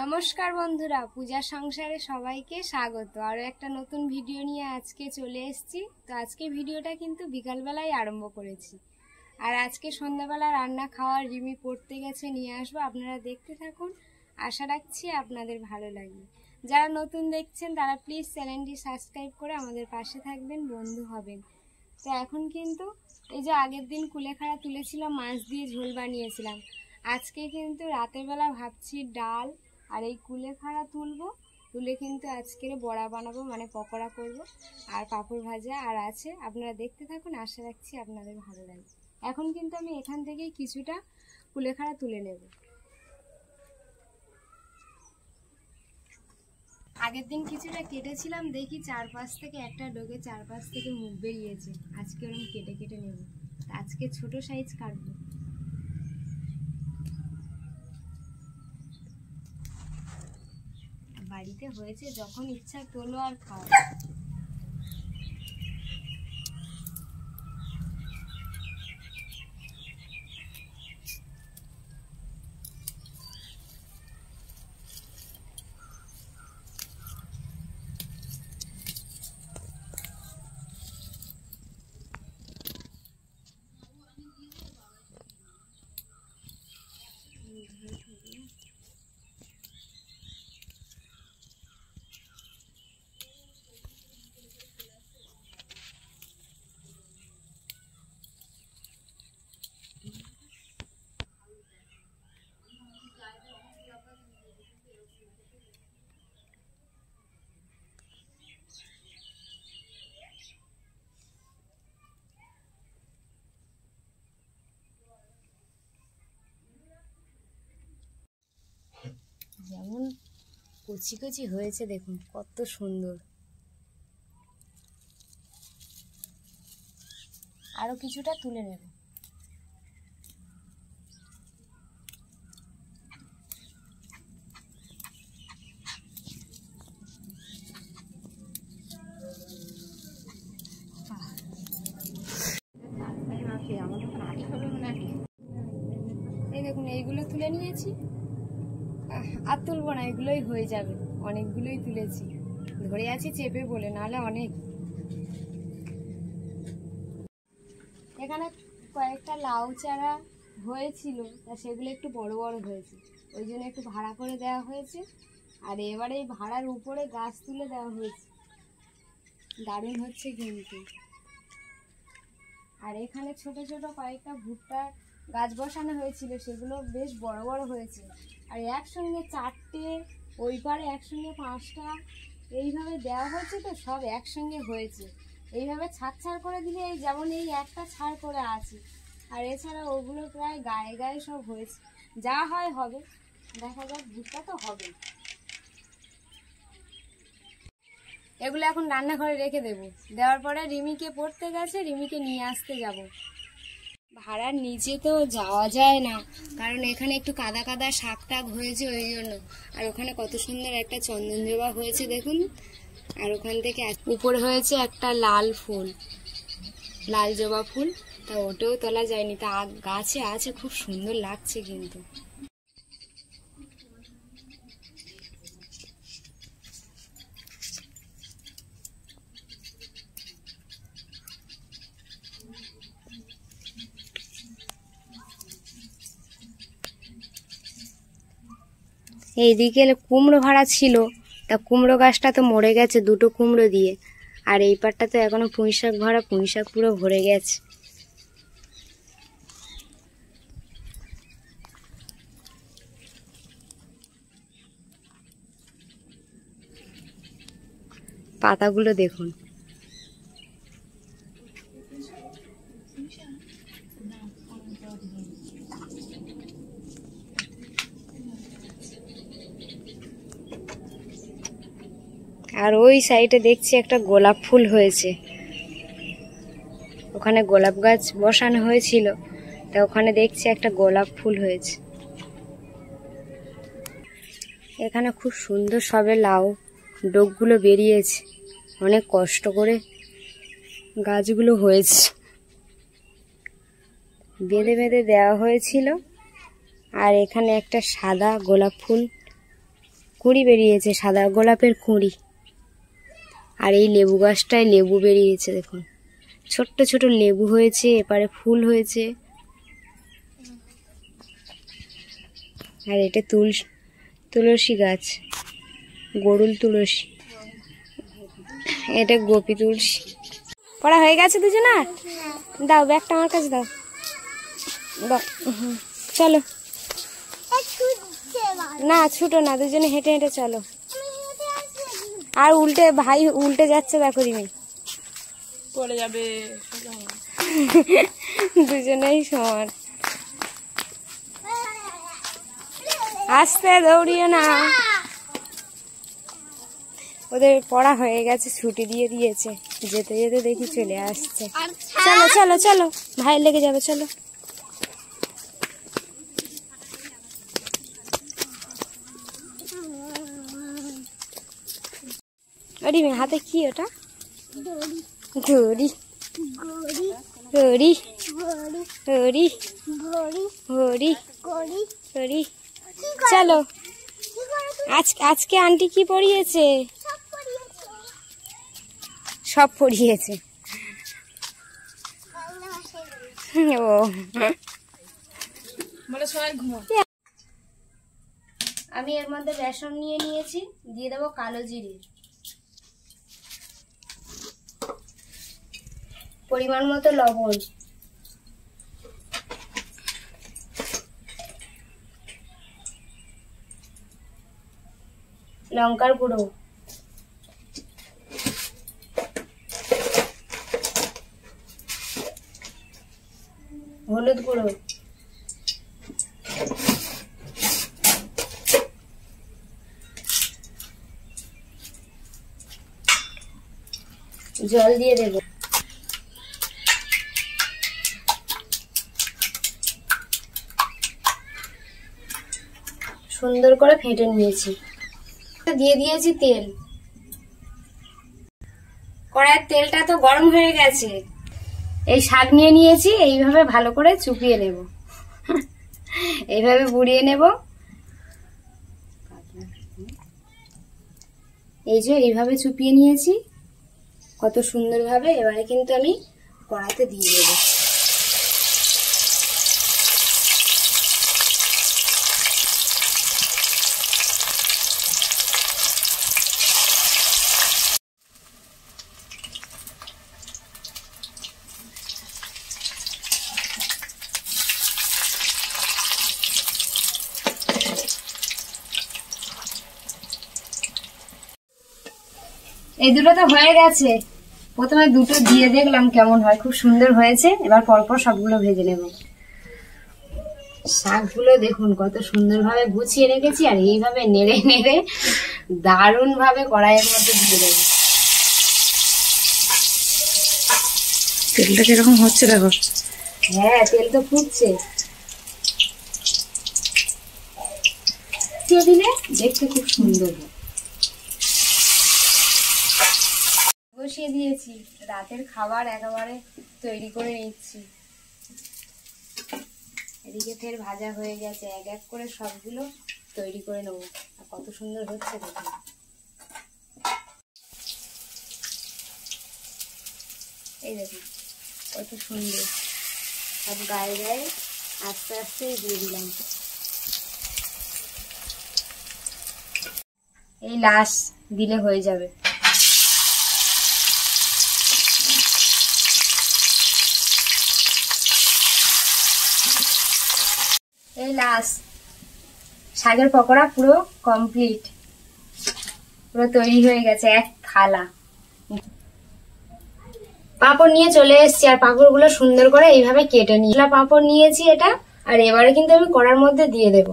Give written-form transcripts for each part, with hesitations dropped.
নমস্কার বন্ধুরা, পূজা সংসারে সবাইকে স্বাগত। আরও একটা নতুন ভিডিও নিয়ে আজকে চলে এসেছি। তো আজকে ভিডিওটা কিন্তু বিকালবেলায় আরম্ভ করেছি, আর আজকে সন্ধ্যাবেলা রান্না খাওয়ার রিমি পড়তে গেছে, নিয়ে আসবো। আপনারা দেখতে থাকুন, আশা রাখছি আপনাদের ভালো লাগবে। যারা নতুন দেখছেন তারা প্লিজ চ্যানেলটি সাবস্ক্রাইব করে আমাদের পাশে থাকবেন, বন্ধু হবেন। তো এখন কিন্তু এই যে আগের দিন কুলেখাড়া তুলেছিলাম, মাছ দিয়ে ঝোল বানিয়েছিলাম। আজকে কিন্তু রাতের বেলা ভাবছি ডাল আর এই কুলেখাড়া তুলে কিন্তু আজকের বড়া বানাবো, মানে পকোড়া করব, আর পাঁপড় ভাজা আর আছে। আপনারা দেখতে থাকুন, আশা রাখছি আপনাদের ভালো লাগবে। এখন কিন্তু আমি এখান থেকেই কিছুটা কুলেখাড়া তুলে নেব। আগের দিন কিছুটা কেটেছিলাম, দেখি চারপাশ থেকে একটা ডোকে চারপাশ থেকে মুখ বেরিয়েছে। আজকে ওরকম কেটে কেটে নেব। আজকে ছোট সাইজ কাটবো। বাড়িতে হয়েছে, যখন ইচ্ছা তোলো আর খাও। যেমন কচি কচি হয়েছে, দেখুন কত সুন্দর। আরো কিছুটা তুলে নেব। এই দেখুন, এইগুলো তুলে নিয়েছি, আর তুলবো না, এগুলোই হয়ে যাবে। অনেকগুলোই তুলেছি, ধরে আছি চেপে বলে, নাহলে অনেক। এখানে কয়েকটা লাউ চারা হয়েছিল, তা সেগুলো একটু বড় বড় হয়েছে, ওই জন্য একটু ভাড়া করে দেওয়া হয়েছে। আর এবারে এই ভাড়ার উপরে গাছ তুলে দেওয়া হয়েছে, দারুণ হচ্ছে কিন্তু। আর এখানে ছোট ছোট কয়েকটা ভুট্টার গাছ বসানো হয়েছিল, সেগুলো বেশ বড় বড় হয়েছে। আর একসঙ্গে 4টে, ওই পারে একসঙ্গে 5টা এইভাবে দেওয়া হয়েছে, তো সব একসঙ্গে হয়েছে। এইভাবে ছাড় করে দিলে, এই যেমন এই একটা ছাড় করে আছে, আর এছাড়া ওগুলো প্রায় গায়ে গায়ে সব হয়েছে। যা হয় হবে, দেখা যাক, ভুট্টা তো হবে। এগুলো এখন রান্নাঘরে রেখে দেবো। দেওয়ার পরে রিমিকে পড়তে গেছে, রিমিকে নিয়ে আসতে যাব। ভাড়ার নিচে তো যাওয়া যায় না, কারণ এখানে একটু কাদা কাদা শাক টাক হয়েছে, ওই জন্য। আর ওখানে কত সুন্দর একটা চন্দন জবা হয়েছে দেখুন, আর ওখান থেকে উপরে হয়েছে একটা লাল ফুল, লাল জবা ফুল, তা ওটাও তোলা যায়নি। তা গাছে আছে, খুব সুন্দর লাগছে কিন্তু। এইদিকে কুমড়ো ভাড়া ছিল, তা কুমড়ো গাছটা তো মরে গেছে 2টো কুমড়ো দিয়ে। আর এই পাটটা তো এখনো পুঁই শাক ভরা, পুঁই শাক পুরো ভরে গেছে। পাতাগুলো দেখুন, আর ওই সাইডে দেখছি একটা গোলাপ ফুল হয়েছে। ওখানে গোলাপ গাছ বসানো হয়েছিল, তা ওখানে দেখছি একটা গোলাপ ফুল হয়েছে। এখানে খুব সুন্দর সবে লাউ ডোকগুলো বেরিয়েছে, অনেক কষ্ট করে গাছগুলো হয়েছে, বেঁধে বেঁধে দেওয়া হয়েছিল। আর এখানে একটা সাদা গোলাপ ফুল কুঁড়ি বেরিয়েছে, সাদা গোলাপের কুঁড়ি। আর এই লেবু গাছটায় লেবু বেরিয়েছে, দেখুন ছোট্ট ছোট লেবু হয়েছে, এপারে ফুল হয়েছে। আর এটা তুলসী গাছ, গরুল তুলসী, এটা গোপী তুলসী। পড়া হয়ে গেছে দুজনার? দাও ব্যাগটা আমার কাছে দাও। চলো না, ছুটো না, দুজনে হেঁটে হেঁটে চলো। আর উল্টে ভাই উল্টে যাচ্ছে, দেখো রিমি পড়ে যাবে। দুজনেই সমান। আস্তে দৌড়িও না। ওদের পড়া হয়ে গেছে, ছুটি দিয়ে দিয়েছে, যেতে যেতে দেখি চলে আসছে। চলো চলো চলো, ভাই লেগে যাবে, চলো। রিমি হাতে কি ওটা? ঘড়ি ঘড়ি ঘড়ি ঘড়ি ঘড়ি। চলো, আজকে আন্টি কি পড়িয়েছে? সব পড়িয়েছে। ও আমি এর মধ্যে বেসন নিয়ে নিয়েছি, দিয়ে দেবো কালো জিরে, পরিমাণ মতো লবণ, লঙ্কার গুঁড়ো, হলুদ গুঁড়ো, জল দিয়ে দেব। সুন্দর করে ফেটে নিয়েছি। দিয়ে দিয়েছি তেল। কড়াইয়ের তেলটা তো গরম হয়ে গেছে। এই শাক নিয়ে নিয়েছি, এইভাবে ভালো করে চুপিয়ে নেব, এইভাবে বুড়িয়ে নেব। এই যে এইভাবে চুপিয়ে নিয়েছি কত সুন্দরভাবে। এবারে কিন্তু আমি কড়াইতে দিয়ে দেব। এই দুটো তো হয়ে গেছে, প্রথমে দুটো দিয়ে দেখলাম কেমন হয়, খুব সুন্দর হয়েছে। এবার পরপর সবগুলো ভেজে নেব। শাকগুলো দেখুন কত সুন্দরভাবে গুছিয়ে রেখেছি, আর এইভাবে নেড়ে নেড়ে দারুণ ভাবে কড়াইয়ের মধ্যে দিয়ে দেব। তেলটা কিরকম হচ্ছে দেখো। হ্যাঁ, তেল তো ফুটছে, দিলে দেখতে খুব সুন্দর হয়। বসিয়ে দিয়েছি, রাতের খাবার একেবারে তৈরি করে নিচ্ছি। এদিকে ফের ভাজা হয়ে গেছে, এক এক করে সবগুলো তৈরি করে নেবো। আর কত সুন্দর হচ্ছে দেখুন। এই দেখুন কত সুন্দর, সব গায়ে গায়ে আস্তে আস্তে দিয়ে দিলাম। এই লাশ দিলে হয়ে যাবে। এই লাশ শাকের পকোড়া পুরো কমপ্লিট, পুরো তৈরি হয়ে গেছে এক থালা। পাঁপড় নিয়ে চলে এসেছি, আর পাঁপড়গুলো সুন্দর করে এইভাবে কেটে নিই। পাঁপড় নিয়েছি এটা, আর এবারে কিন্তু আমি কড়ার মধ্যে দিয়ে দেব।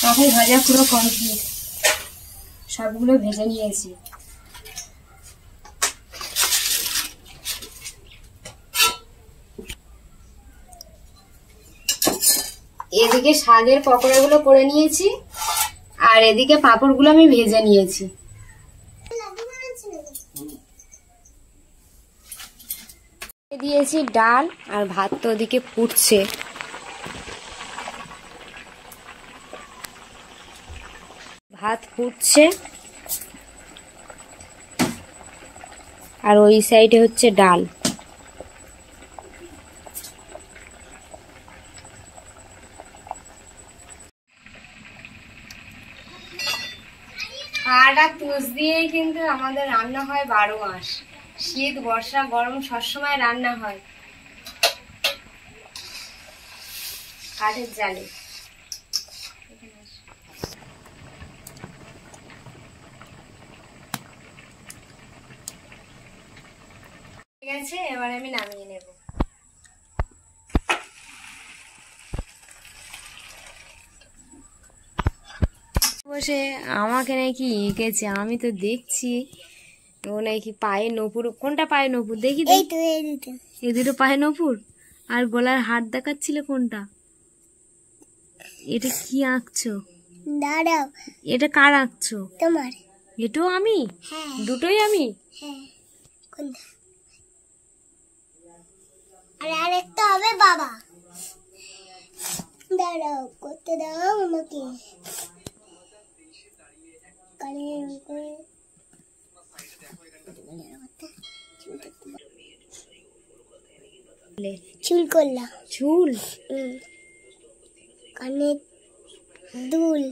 পাঁপড় ভাজা পুরো কমপ্লিট, সবগুলো ভেজে নিয়েছি। এদিকে শাকের পকোড়াগুলো করে নিয়েছি, আর এদিকে পাঁপড়গুলো আমি ভেজে নিয়েছি। দিয়েছি ডাল, আর ভাত তো ওদিকে ফুটছে। ভাত ফুটছে, আর ওই সাইডে হচ্ছে ডাল। পাট আর তুষ দিয়েই কিন্তু আমাদের রান্না হয় 12 মাস। শীত, বর্ষা, গরম সবসময় রান্না হয় কাঠের জালে। ঠিক আছে, এবার আমি নামিয়ে নেব। বসে আমাকে নাকি এঁকেছে, আমি তো দেখছি ও নাকি পায়ে নপুর। কোনটা পায়ে নপুর দেখি? এই দুটো পায়ে নপুর, আর গলার হাত দেখাচ্ছিল কোনটা? এটা কি আঁকছো? দাঁড়াও, এটা কার আঁকছো? তোমার। এটাও আমি? হ্যাঁ। দুটোই আমি? হ্যাঁ। কোনটা? আর আরেকটা হবে বাবা। দাঁড়াও, করতে দাও আমাকে। চুল করলা। চুল? কানের দুল।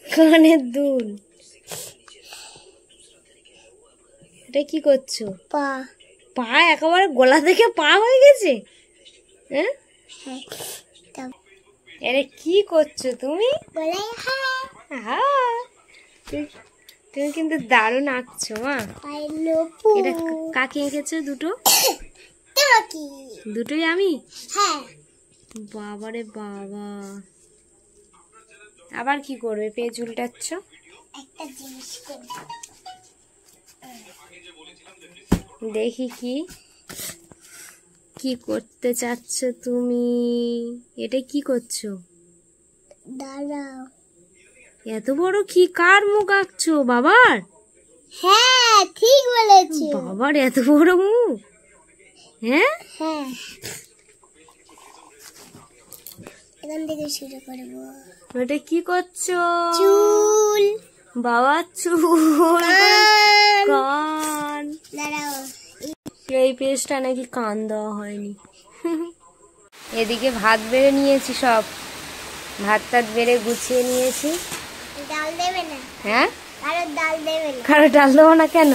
কানের দুল। এটা কি করছো? পা। পা একেবারে গলা থেকে পা হয়ে গেছে? হ্যাঁ, আরে কি করছো তুমি? হ্যাঁ, তুমি কিন্তু দারুণ আঁকছো মা। এটা কাকে এঁকেছো? দুটো? দুটোই আমি? হ্যাঁ। বাবারে বাবা, আবার কি করবে? পেজ উল্টাচ্ছ? একটা জিনিস করব, দেখি কি কি করতে চাচ্ছ তুমি। এটা কি করছো? দাঁড়াও। এত বড় কি? কার মুখ আঁকছো? বাবার? হ্যাঁ, ঠিক বলেছো। বাবার এত বড় মুখ? হ্যাঁ হ্যাঁ, এখান থেকে শুরু করবো। এটা কি করছো? চুল। বাবা চুল, কান। দাঁড়াও, এই পেজটা নাকি কান দেওয়া হয়নি। এদিকে ভাত বেড়ে নিয়েছি, সব ভাত টাত বেড়ে গুছিয়ে নিয়েছি। ডাল দেবে না? হ্যাঁ, কারো ডাল দেবে না। কারো ডাল দেবো না কেন?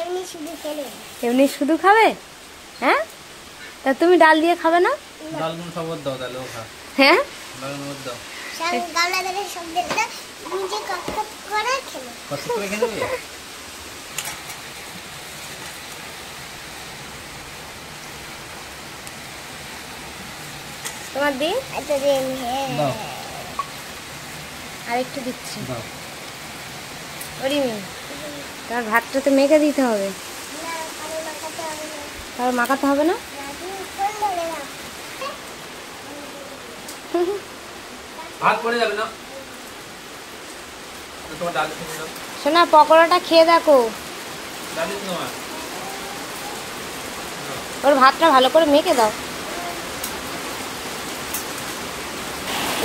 এমনি শুধু খেলে। এমনি শুধু খাবে? হ্যাঁ, তা তুমি ডাল দিয়ে খাবে না? ডাল গুলো সব দাও, তাহলে ও খা। হ্যাঁ, ডাল গুলো দাও। সব গামলা ধরে সব দিয়ে দাও, নিজে কত করে খেলো। কত করে খেয়ে নেবে? তোমার দি? এত দিন। দাও আরেকটু দিচ্ছি। দাও। ওরিমি, তোমার ভাতটা তো মেখে দিতে হবে। না, কারো মাখাতে হবে না। তার মাখাতে হবে না? রাজু ফোন ধরে না। ভাত পড়ে যাবে না? তোমার ডাল খেয়ে নাও। শোনা, পকোড়াটা খেয়ে দেখো। ডাল দিতে তোমার। ওর ভাতটা ভালো করে মেখে দাও।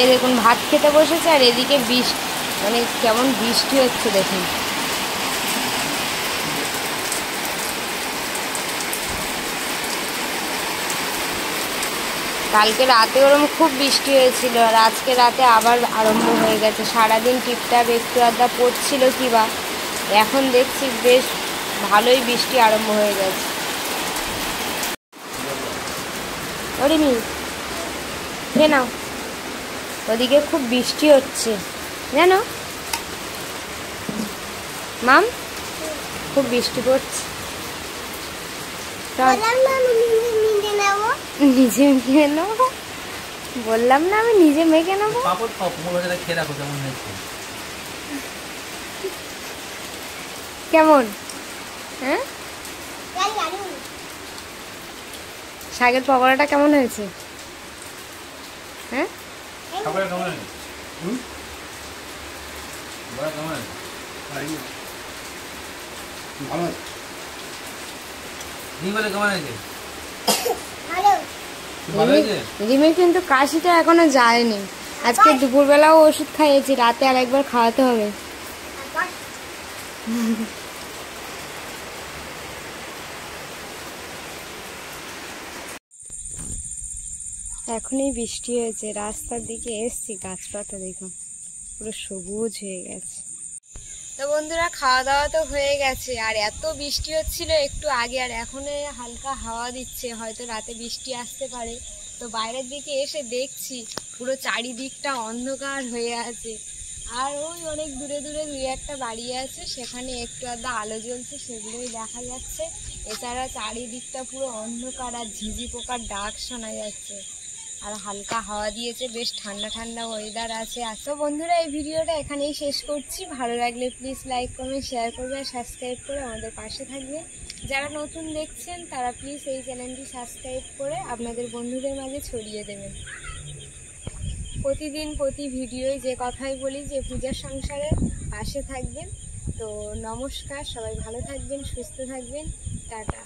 এ দেখুন, ভাত খেতে বসেছে, আর এদিকে বৃষ্টি, মানে কেমন বৃষ্টি হচ্ছে দেখুন। কালকে রাতে ওরকম খুব বৃষ্টি হয়েছিল, আর আজকে রাতে আবার আরম্ভ হয়ে গেছে। সারাদিন টিপটাপ একটু আধা পড়ছিল কিবা, এখন দেখছি বেশ ভালোই বৃষ্টি আরম্ভ হয়ে গেছে। ওরিমি, খেয়ে নাও। ওদিকে খুব বৃষ্টি হচ্ছে জানো মাম, খুব বৃষ্টি পড়ছে। বললাম না আমি নিজে নিজে নেবো। নিজে মেখে নেবো? বললাম না আমি নিজে মেখে নেবো। পাপড় খাও, কোমল ভাজাটা খেয়ে রাখো কেমন হয়েছে। কেমন? হ্যাঁ, গাড়ি গাড়ি। শাকের পকোড়াটা কেমন হয়েছে? হ্যাঁ, এই খাবার কেমন আছে? বড়া কেমন আছে? ভালো আছে। ডিম বলে কেমন আছে? ভালো ভালো হয়েছে? রিমির কিন্তু কাশিটা এখনো যায়নি। আজকে দুপুরবেলাও ওষুধ খাইয়েছি, রাতে আর একবার খাওয়াতে হবে। এখনই বৃষ্টি হয়েছে, রাস্তার দিকে এসছি, গাছপাতা দেখুন পুরো সবুজ হয়ে গেছে। তো বন্ধুরা, খাওয়া দাওয়া তো হয়ে গেছে, আর এত বৃষ্টি হচ্ছিল একটু আগে, আর এখনো হালকা হাওয়া দিচ্ছে, হয়তো রাতে বৃষ্টি আসতে পারে। তো বাইরের দিকে এসে দেখছি পুরো চারিদিকটা অন্ধকার হয়ে আছে, আর ওই অনেক দূরে দূরে দুই একটা বাড়ি আছে, সেখানে একটু আধা আলো জ্বলছে, সেগুলোই দেখা যাচ্ছে। এছাড়া চারিদিকটা পুরো অন্ধকার, আর ঝিঁঝি পোকার ডাক শোনা যাচ্ছে, আর হালকা হাওয়া দিয়েছে, বেশ ঠান্ডা ঠান্ডা ওয়েদার আছে। তো বন্ধুরা, এই ভিডিওটা এখানেই শেষ করছি। ভালো লাগলে প্লিজ লাইক কমেন্ট শেয়ার করবে, আর সাবস্ক্রাইব করে আমাদের পাশে থাকবেন। যারা নতুন দেখছেন তারা প্লিজ এই চ্যানেলটি সাবস্ক্রাইব করে আপনাদের বন্ধুদের মাঝে ছড়িয়ে দেবেন। প্রতিদিন প্রতি ভিডিওয় যে কথাই বলি যে পূজার সংসারের পাশে থাকবেন। তো নমস্কার, সবাই ভালো থাকবেন, সুস্থ থাকবেন, টাটা।